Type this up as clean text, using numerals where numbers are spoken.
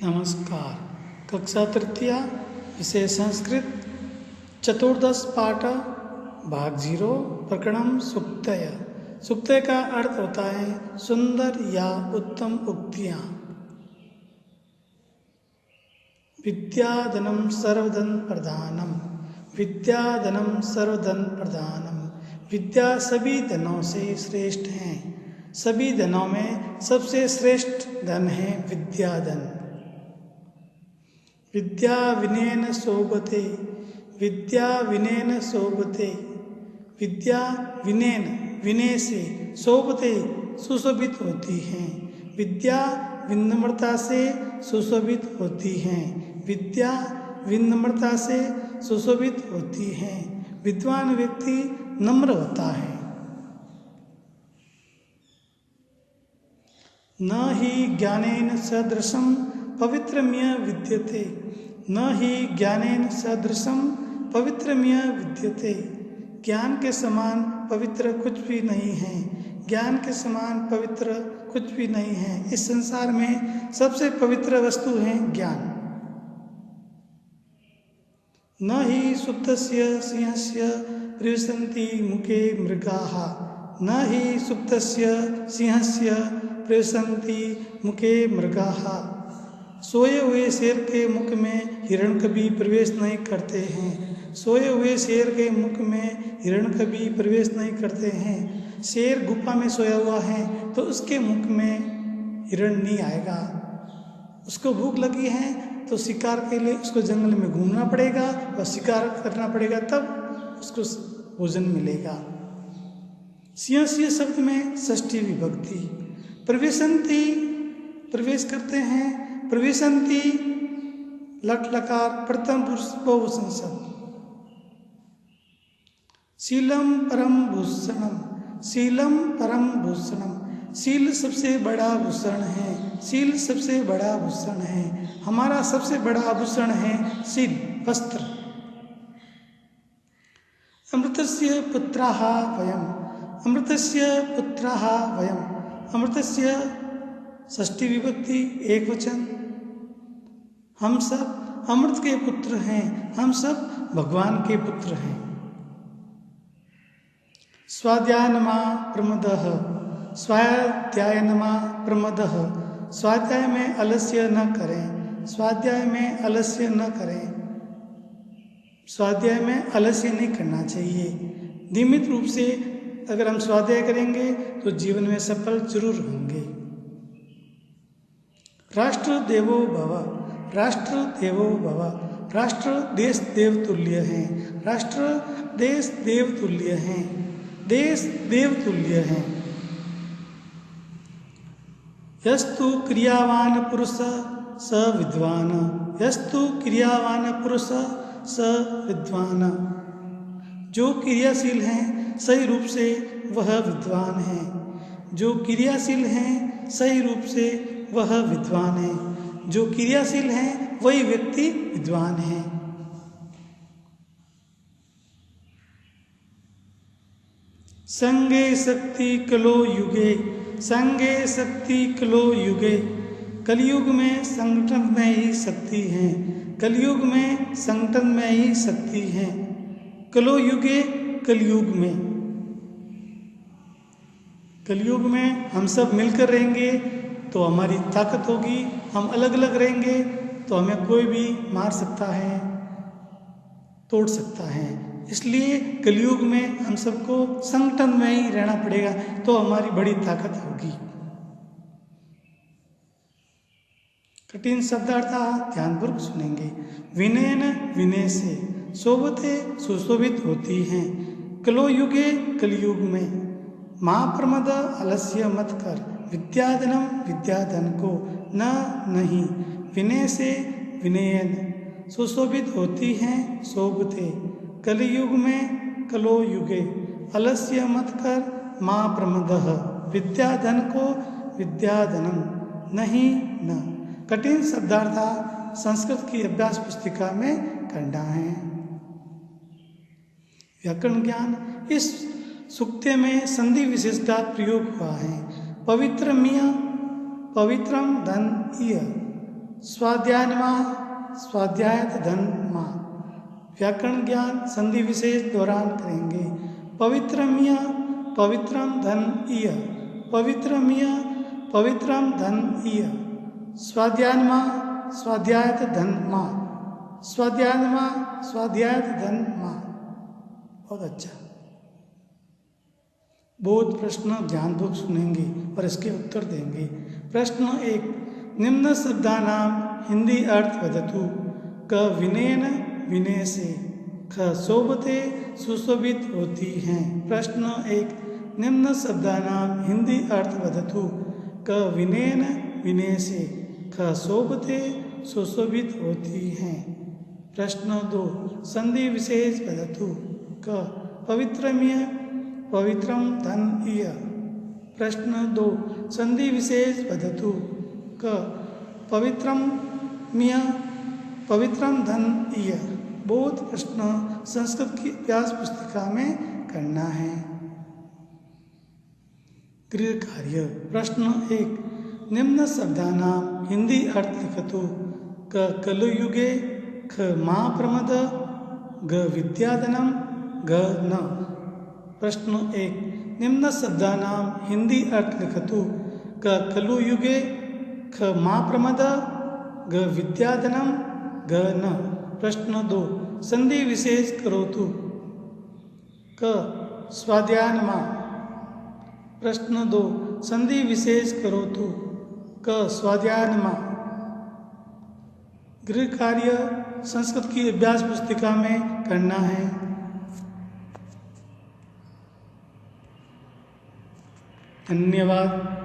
नमस्कार। कक्षा तृतीया विषय संस्कृत चतुर्दश पाठ भाग 0 प्रकरणम सुक्तय। सुक्तय का अर्थ होता है सुंदर या उत्तम उक्तियाँ। विद्याधनम सर्वधन प्रधानम। विद्याधनम सर्वधन प्रधानम। विद्या सभी धनों से श्रेष्ठ है। सभी धनों में सबसे श्रेष्ठ धन है विद्याधन। विद्या विनयन शोभते। विद्या विनयन शोभते। विद्या विनयन विनय से शोभते सुशोभित होती हैं। विद्या विनम्रता से सुशोभित होती हैं। विद्या विनम्रता से सुशोभित होती हैं। विद्वान व्यक्ति नम्र होता है। न ही ज्ञानेन सदृशं पवित्रम्य विद्यते। न ही ज्ञानेन सदृशं पवित्रम्य विद्यते। ज्ञान के समान पवित्र कुछ भी नहीं है। ज्ञान के समान पवित्र कुछ भी नहीं है। इस संसार में सबसे पवित्र वस्तु है ज्ञान। न ही सुप्तस्य सिंहस्य प्रविशन्ति मुखे मृगाः। न ही सुप्तस्य सिंहस्य प्रविशन्ति मुखे मृगाः। सोए हुए शेर के मुख में हिरण कभी प्रवेश नहीं करते हैं। सोए हुए शेर के मुख में हिरण कभी प्रवेश नहीं करते हैं। शेर गुफा में सोया हुआ है तो उसके मुख में हिरण नहीं आएगा। उसको भूख लगी है तो शिकार के लिए उसको जंगल में घूमना पड़ेगा और शिकार करना पड़ेगा, तब उसको भोजन मिलेगा। सिंह शब्द में षष्ठी विभक्ति। प्रवेशन्ति प्रवेश करते हैं। प्रवेशन्ति लट लकार प्रथम पुरुष बहुवचन शब्द। शीलम परम भूषणम। शीलम परम भूषणम। शील सबसे बड़ा भूषण है। शील सबसे बड़ा भूषण है। हमारा सबसे बड़ा आभूषण है शील, वस्त्र। अमृतस्य पुत्राः वयम्। अमृतस्य पुत्राः वयम्। अमृतस्य षष्ठी विभक्ति एक वचन। हम सब अमृत के पुत्र हैं। हम सब भगवान के पुत्र हैं। स्वाध्यायनमा प्रमदः। स्वाध्यायनमा प्रमदः। स्वाध्याय में आलस्य न करें। स्वाध्याय में आलस्य न करें। स्वाध्याय में आलस्य नहीं करना चाहिए। नियमित रूप से अगर हम स्वाध्याय करेंगे तो जीवन में सफल जरूर होंगे। राष्ट्र देवो भव। राष्ट्र देवो भव। राष्ट्र देश देव तुल्य है। राष्ट्र देश देव तुल्य है। देश देव तुल्य है। यस्तु क्रियावान पुरुष स विद्वान। यस्तु क्रियावान पुरुष स विद्वान। जो क्रियाशील हैं सही रूप से वह विद्वान है। जो क्रियाशील हैं सही रूप से वह विद्वान है। जो क्रियाशील हैं वही व्यक्ति विद्वान है। संगे शक्ति कलो युगे। संगे शक्ति कलो युगे। कलयुग में संगठन में ही शक्ति है। कलयुग में संगठन में ही शक्ति है। कलो युगे कलयुग में। कलयुग में हम सब मिलकर रहेंगे तो हमारी ताकत होगी। हम अलग अलग रहेंगे तो हमें कोई भी मार सकता है, तोड़ सकता है। इसलिए कलयुग में हम सबको संगठन में ही रहना पड़ेगा तो हमारी बड़ी ताकत होगी। कठिन शब्दार्थ ध्यानपूर्वक सुनेंगे। विनयन विनय से। शोभते सुशोभित होती हैं। कलो युगे कलयुग में। महाप्रमद आलस्य मत कर। विद्याधनम विद्याधन को न नहीं। विनय से विनयन सुशोभित होती हैं। शोभते कलयुग में कलो युगे। आलस्य मत कर माँ प्रमदः। विद्याधन को विद्याधनम नहीं न। कठिन शब्दार्थ संस्कृत की अभ्यास पुस्तिका में करना है। व्याकरण ज्ञान। इस सुक्ते में संधि विशेषता प्रयोग हुआ है। पवित्रम्य पवित्रम धन इय। स्वाध्यायनमा स्वाध्यायत धन मा। व्याकरण ज्ञान संधि विशेष दौरान करेंगे। पवित्रमिय पवित्रम धन इय, पवित्रमिय पवित्रम धन इय। स्वाध्यायनमा स्वाध्यायत धन मा, स्वाध्यायनमा स्वाध्यायत धन मा। बहुत अच्छा। बहुत प्रश्न ध्यानपूर्वक सुनेंगे और इसके उत्तर देंगे। प्रश्न 1, निम्न शब्दानाम हिंदी अर्थ वदतु। क विनयन विनय से, ख शोभते सुशोभित होती हैं। प्रश्न 1, निम्न शब्दानाम हिंदी अर्थ वदतु। क विनयन विनय से, ख शोभते सुशोभित होती हैं। प्रश्न 2, संधि विशेष वदतु। क पवित्रमिय पवित्रम धन इय। प्रश्न 2, संधि विशेष वदतु। क पवित्रम मिय पवित्रम धन इय। बहुत प्रश्न संस्कृत की अभ्यास पुस्तिका में करना है। गृह कार्य। प्रश्न 1, निम्न शब्दानाम हिंदी अर्थ लिखतु। क कलयुगे, ख महाप्रमद, ग विद्याधनम, ग न। प्रश्न 1, निम्न शब्दानाम हिंदी अर्थ लिखतु। क कलयुगे, ख महाप्रमद, ग विद्याधनम, ग न। प्रश्न 2, संधि विशेष करोतु। क स्वाध्यायनमा। प्रश्न 2, संधि विशेष करोतु। क स्वाध्यायनमा। गृह कार्य संस्कृत की अभ्यास पुस्तिका में करना है। धन्यवाद।